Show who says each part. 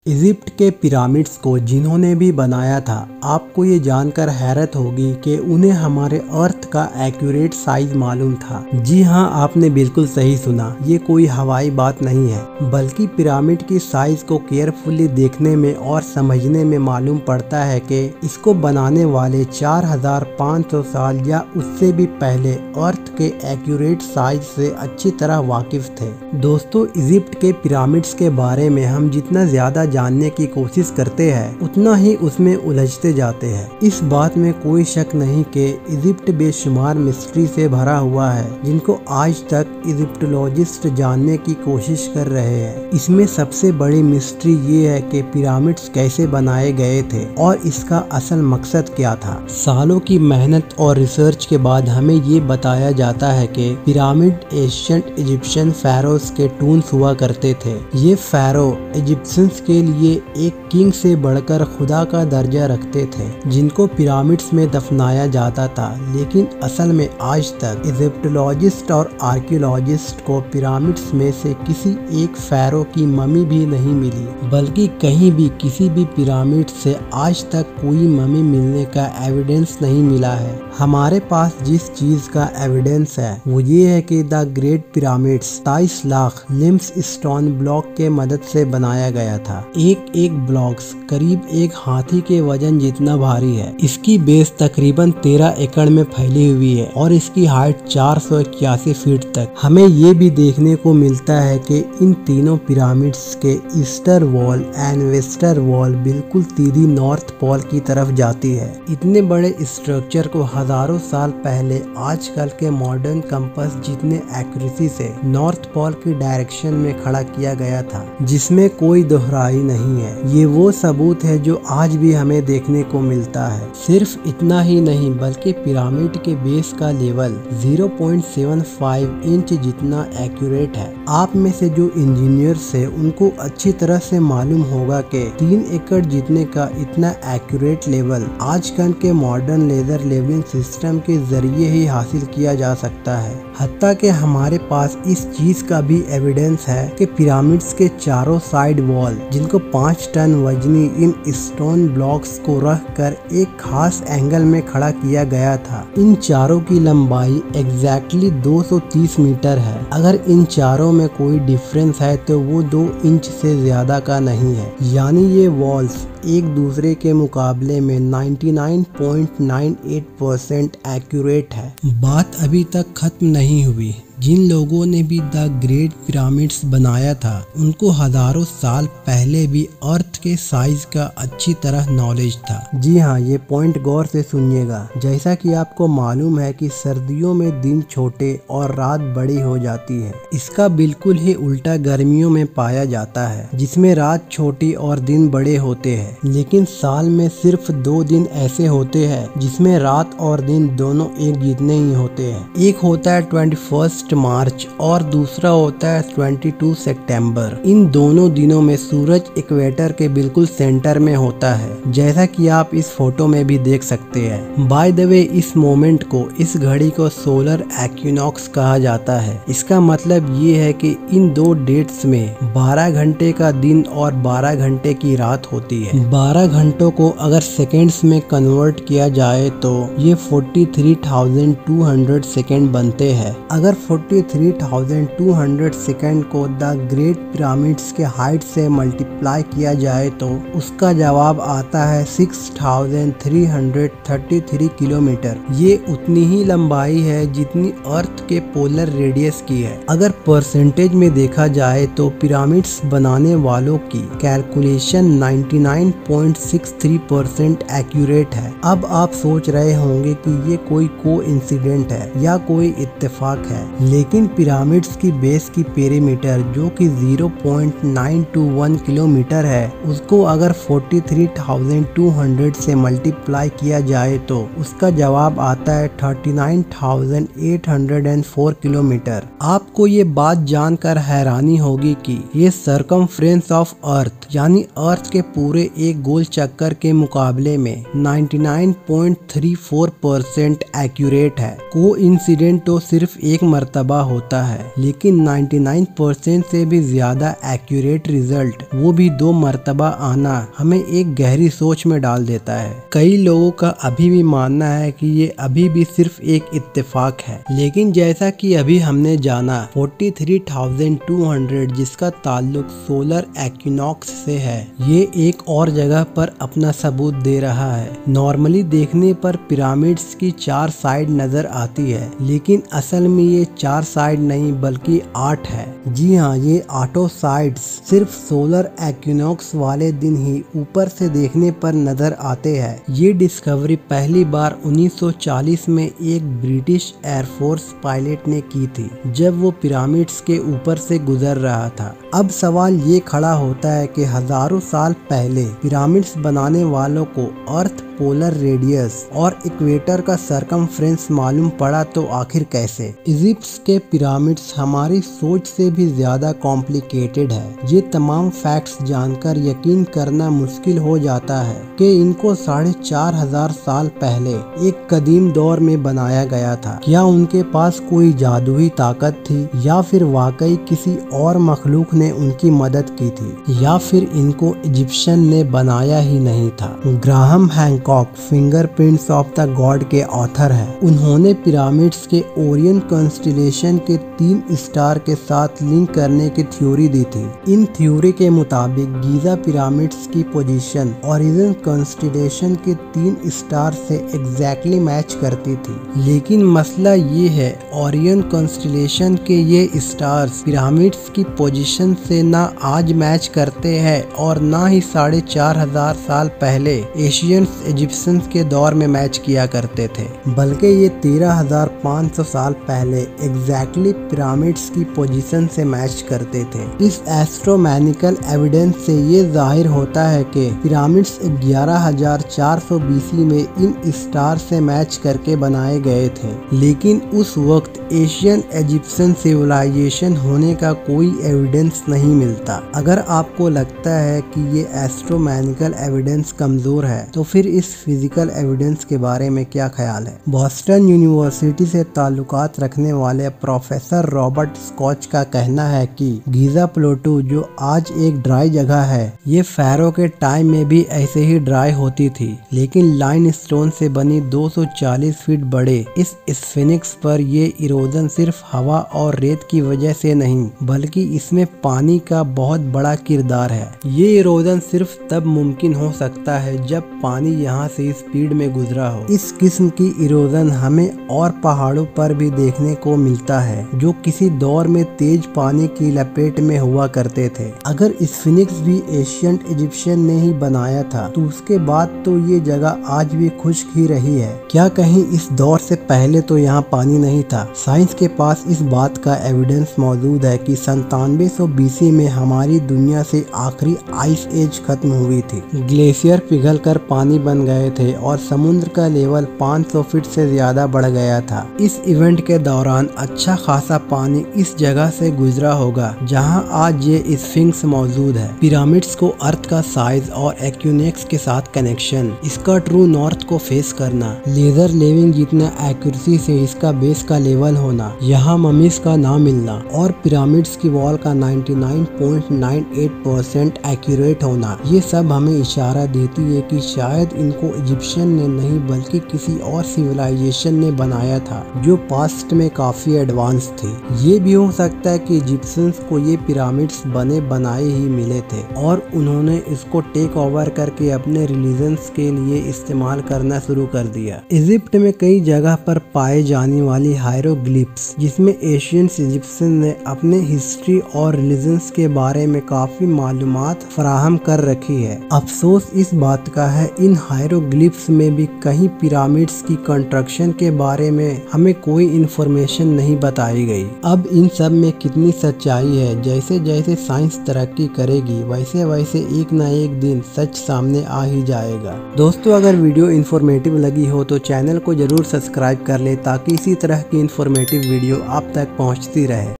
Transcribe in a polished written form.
Speaker 1: Egypt के pyramids को जिन्होंने भी बनाया था, आपको ये जानकर हैरत होगी कि उन्हें हमारे अर्थ का एक्यूरेट साइज मालूम था। जी हाँ, आपने बिल्कुल सही सुना, ये कोई हवाई बात नहीं है, बल्कि पिरामिड की साइज को केयरफुली देखने में और समझने में मालूम पड़ता है कि इसको बनाने वाले 4500 साल या उससे भी पहले अर्थ के एक्यूरेट साइज से अच्छी तरह वाकिफ थे। दोस्तों, इजिप्ट के पिरामिड्स के बारे में हम जितना ज्यादा जानने की कोशिश करते हैं, उतना ही उसमें उलझते जाते हैं। इस बात में कोई शक नहीं कि इजिप्ट बेशुमार मिस्ट्री से भरा हुआ है, जिनको आज तक इजिप्टोलॉजिस्ट जानने की कोशिश कर रहे हैं। इसमें सबसे बड़ी मिस्ट्री ये है कि पिरामिड्स कैसे बनाए गए थे और इसका असल मकसद क्या था। सालों की मेहनत और रिसर्च के बाद हमें ये बताया जाता है कि पिरामिड एशियंट इजिप्शियन फेरोस के टूम्स हुआ करते थे। ये फेरो इजिप्शियंस के लिए एक किंग से बढ़कर खुदा का दर्जा रखते थे, जिनको पिरामिड्स में दफनाया जाता था। लेकिन असल में आज तक इजिप्टोलॉजिस्ट और आर्कियोलॉजिस्ट को पिरामिड्स में से किसी एक फेरो की मम्मी भी नहीं मिली, बल्कि कहीं भी किसी भी पिरामिड से आज तक कोई मम्मी मिलने का एविडेंस नहीं मिला है। हमारे पास जिस चीज का एविडेंस है वो ये है कि the great pyramids 27 lakh limbs stone block के मदद से बनाया गया था। एक एक ब्लॉक्स करीब एक हाथी के वजन जितना भारी है। इसकी बेस तकरीबन 13 एकड़ में फैली हुई है और इसकी हाइट 481 फीट तक। हमें ये भी देखने को मिलता है कि इन तीनों पिरामिड्स के Easter wall and Wester wall बिल्कुल सीधी नॉर्थ पोल की तरफ जाती है। इतने बड़े स्ट्रक्चर को हजारों साल पहले आजकल के मॉडर्न कंपास जितने एक्यूरेसी से नॉर्थ पोल की डायरेक्शन में खड़ा किया गया था, जिसमें कोई दोहराई नहीं है। ये वो सबूत है जो आज भी हमें देखने को मिलता है। सिर्फ इतना ही नहीं, बल्कि पिरामिड के बेस का लेवल 0.75 इंच जितना एक्यूरेट है। आप में से जो इंजीनियर्स है उनको अच्छी तरह से मालूम होगा कि 3 एकड़ जितने का इतना एक्यूरेट लेवल आजकल के मॉडर्न लेजर लेवलिंग सिस्टम के जरिए ही हासिल किया जा सकता है। हत्ता कि हमारे पास इस चीज का भी एविडेंस है कि पिरामिड्स के चारों साइड वॉल, जिनको 5 टन वजनी इन स्टोन ब्लॉक्स को रख कर एक खास एंगल में खड़ा किया गया था। इन चारों की लंबाई एग्जैक्टली 230 मीटर है। अगर इन चारों में कोई डिफरेंस है तो वो 2 इंच से ज्यादा का नहीं है। यानी ये वॉल्स एक दूसरे के मुकाबले में 99.98% एक्यूरेट है। बात अभी तक खत्म नहीं हुई। जिन लोगों ने भी द ग्रेट पिरामिड्स बनाया था, उनको हजारों साल पहले भी अर्थ के साइज का अच्छी तरह नॉलेज था। जी हाँ, ये पॉइंट गौर से सुनिएगा। जैसा कि आपको मालूम है कि सर्दियों में दिन छोटे और रात बड़ी हो जाती है, इसका बिल्कुल ही उल्टा गर्मियों में पाया जाता है, जिसमें रात छोटी और दिन बड़े होते हैं। लेकिन साल में सिर्फ 2 दिन ऐसे होते हैं जिसमें रात और दिन दोनों एक जितने ही होते हैं। एक होता है 21 मार्च और दूसरा होता है 22 सितंबर। इन दोनों दिनों में सूरज इक्वेटर के बिल्कुल सेंटर में होता है, जैसा कि आप इस फोटो में भी देख सकते हैं। बाय द वे, इस मोमेंट को, इस घड़ी को सोलर एक्विनॉक्स कहा जाता है। इसका मतलब ये है कि इन 2 डेट्स में 12 घंटे का दिन और 12 घंटे की रात होती है। 12 घंटों को अगर सेकेंड्स में कन्वर्ट किया जाए तो ये 43,200 सेकेंड बनते हैं। अगर 43,200 सेकेंड को द ग्रेट पिरामिड्स के हाइट से मल्टीप्लाई किया जाए तो उसका जवाब आता है 6,333 किलोमीटर। ये उतनी ही लंबाई है जितनी अर्थ के पोलर रेडियस की है। अगर परसेंटेज में देखा जाए तो पिरामिड्स बनाने वालों की कैलकुलेशन 99.63% एक्यूरेट है। अब आप सोच रहे होंगे कि ये कोई कोइंसिडेंट है या कोई इत्तेफाक है, लेकिन पिरामिड्स की बेस की पेरीमीटर जो कि 0.921 किलोमीटर है, उसको अगर 43,200 से मल्टीप्लाई किया जाए तो उसका जवाब आता है 39,804 किलोमीटर। आपको ये बात जानकर हैरानी होगी कि ये सरकमफ्रेंस ऑफ अर्थ यानी अर्थ के पूरे एक गोल चक्कर के मुकाबले में 99.34% एक्यूरेट है। कोइंसिडेंट तो सिर्फ एक मरतबा मर्तबा होता है, लेकिन 99% से भी ज्यादा एक्यूरेट रिजल्ट, वो भी 2 मर्तबा आना, हमें एक गहरी सोच में डाल देता है। कई लोगों का अभी भी मानना है कि ये अभी भी सिर्फ एक इत्तेफाक है, लेकिन जैसा कि अभी हमने जाना 43,200 जिसका ताल्लुक सोलर एक्विनॉक्स से है, ये एक और जगह पर अपना सबूत दे रहा है। नॉर्मली देखने पर पिरामिड्स की 4 साइड नजर आती है, लेकिन असल में ये 4 साइड नहीं बल्कि 8 है। जी हाँ, ये 8 साइड्स सिर्फ सोलर एक्विनॉक्स वाले दिन ही ऊपर से देखने पर नजर आते हैं। ये डिस्कवरी पहली बार 1940 में एक ब्रिटिश एयरफोर्स पायलट ने की थी, जब वो पिरामिड्स के ऊपर से गुजर रहा था। अब सवाल ये खड़ा होता है कि हजारों साल पहले पिरामिड्स बनाने वालों को अर्थ पोलर रेडियस और इक्वेटर का सरकमफ्रेंस मालूम पड़ा तो आखिर कैसे? इजिप्ट के पिरामिड्स हमारी सोच से भी ज्यादा कॉम्प्लिकेटेड है। ये तमाम फैक्ट्स जानकर यकीन करना मुश्किल हो जाता है कि इनको 4,500 साल पहले एक कदीम दौर में बनाया गया था। क्या उनके पास कोई जादुई ताकत थी, या फिर वाकई किसी और मखलूक ने उनकी मदद की थी, या फिर इनको इजिप्शियन ने बनाया ही नहीं था? Graham Hancock fingerprints of the God के ऑथर है। उन्होंने पिरामिड्स के ओरियन कॉन्स्टिलेशन के 3 स्टार के साथ लिंक करने की थ्योरी दी थी। इन थ्योरी के मुताबिक गीजा पिरामिड्स की पोजीशन ओरियन कॉन्स्टिलेशन के 3 स्टार से एग्जैक्टली मैच करती थी। लेकिन मसला ये है, ओरियन कॉन्स्टिलेशन के ये स्टार्स पिरामिड्स की पोजीशन से ना आज मैच करते हैं और ना ही 4,500 साल पहले एशियन इजिप्शियंस के दौर में मैच किया करते थे, बल्कि ये 13,500 साल पहले एग्जैक्टली पिरामिड्स की पोजीशन से मैच करते थे। इस एस्ट्रोनॉमिकल एविडेंस से ये जाहिर होता है कि पिरामिड्स 11,400 BC में इन स्टार से मैच करके बनाए गए थे, लेकिन उस वक्त एशियन इजिप्शियन सिविलाइजेशन होने का कोई एविडेंस नहीं मिलता। अगर आपको लगता है कि ये एस्ट्रोनॉमिकल एविडेंस कमजोर है, तो फिर इस फिजिकल एविडेंस के बारे में क्या ख्याल है? बॉस्टन यूनिवर्सिटी से ताल्लुकात रखने वाले प्रोफेसर रॉबर्ट स्कॉच का कहना है कि गीजा प्लेटो, जो आज एक ड्राई जगह है, ये फैरो के टाइम में भी ऐसे ही ड्राई होती थी, लेकिन लाइन स्टोन से बनी 240 फीट बड़े इस स्फिनिक्स पर ये इरोजन सिर्फ हवा और रेत की वजह से नहीं, बल्कि इसमें पानी का बहुत बड़ा किरदार है। ये इरोजन सिर्फ तब मुमकिन हो सकता है जब पानी यहाँ से स्पीड में गुजरा हो। इस किस्म की इरोजन हमें और पहाड़ों पर भी देखने को मिलता है, जो किसी दौर में तेज पानी की लपेट में हुआ करते थे। अगर स्फिनिक्स भी एशियंट इजिप्शियन ने ही बनाया था, तो उसके बाद तो ये जगह आज भी खुश्क ही रही है। क्या कहीं इस दौर से पहले तो यहाँ पानी नहीं था? साइंस के पास इस बात का एविडेंस मौजूद है कि 9700 BC में हमारी दुनिया से आखिरी आइस एज खत्म हुई थी। ग्लेशियर पिघल कर पानी बन गए थे और समुद्र का लेवल 500 फीट से ज्यादा बढ़ गया था। इस इवेंट के दौरान अच्छा खासा पानी इस जगह से गुजरा होगा जहां आज ये स्फिंक्स मौजूद है। पिरामिड्स को अर्थ का साइज और एक्यूनेक्स के साथ कनेक्शन, इसका ट्रू नॉर्थ को फेस करना, लेजर लेविंग जितना एक्यूरेसी से इसका बेस का लेवल होना, यहाँ ममीज का ना मिलना और पिरामिड्स की वॉल का 99.98% एक्यूरेट होना, ये सब हमें इशारा देती है कि शायद इनको इजिप्शियन ने नहीं बल्कि किसी और सिविलाइजेशन ने बनाया था, जो पास्ट में काफी एडवांस थे। ये भी हो सकता है कि इजिप्शियंस को ये पिरामिड्स बने बनाए ही मिले थे और उन्होंने इसको टेक ओवर करके अपने रिलीजन्स के लिए इस्तेमाल करना शुरू कर दिया। इजिप्ट में कई जगह पर पाए जाने वाली हायरोग्लिफ्स, जिसमें एशियन इजिप्शियन ने अपने हिस्ट्री और रिलीजन्स के बारे में काफी मालूमात फराहम कर रखी है। अफसोस इस बात का है, इन हायरोग्लिफ्स में भी कहीं पिरामिड्स की कंस्ट्रक्शन के बारे में हमें कोई इन्फॉर्मेशन नहीं बताई गई। अब इन सब में कितनी सच्चाई है, जैसे जैसे साइंस तरक्की करेगी वैसे वैसे एक न एक दिन सच सामने आ ही जाएगा। दोस्तों, अगर वीडियो इन्फॉर्मेटिव लगी हो तो चैनल को जरूर सब्सक्राइब कर ले, ताकि इसी तरह की इन्फॉर्मेटिव वीडियो आप तक पहुंचती रहे।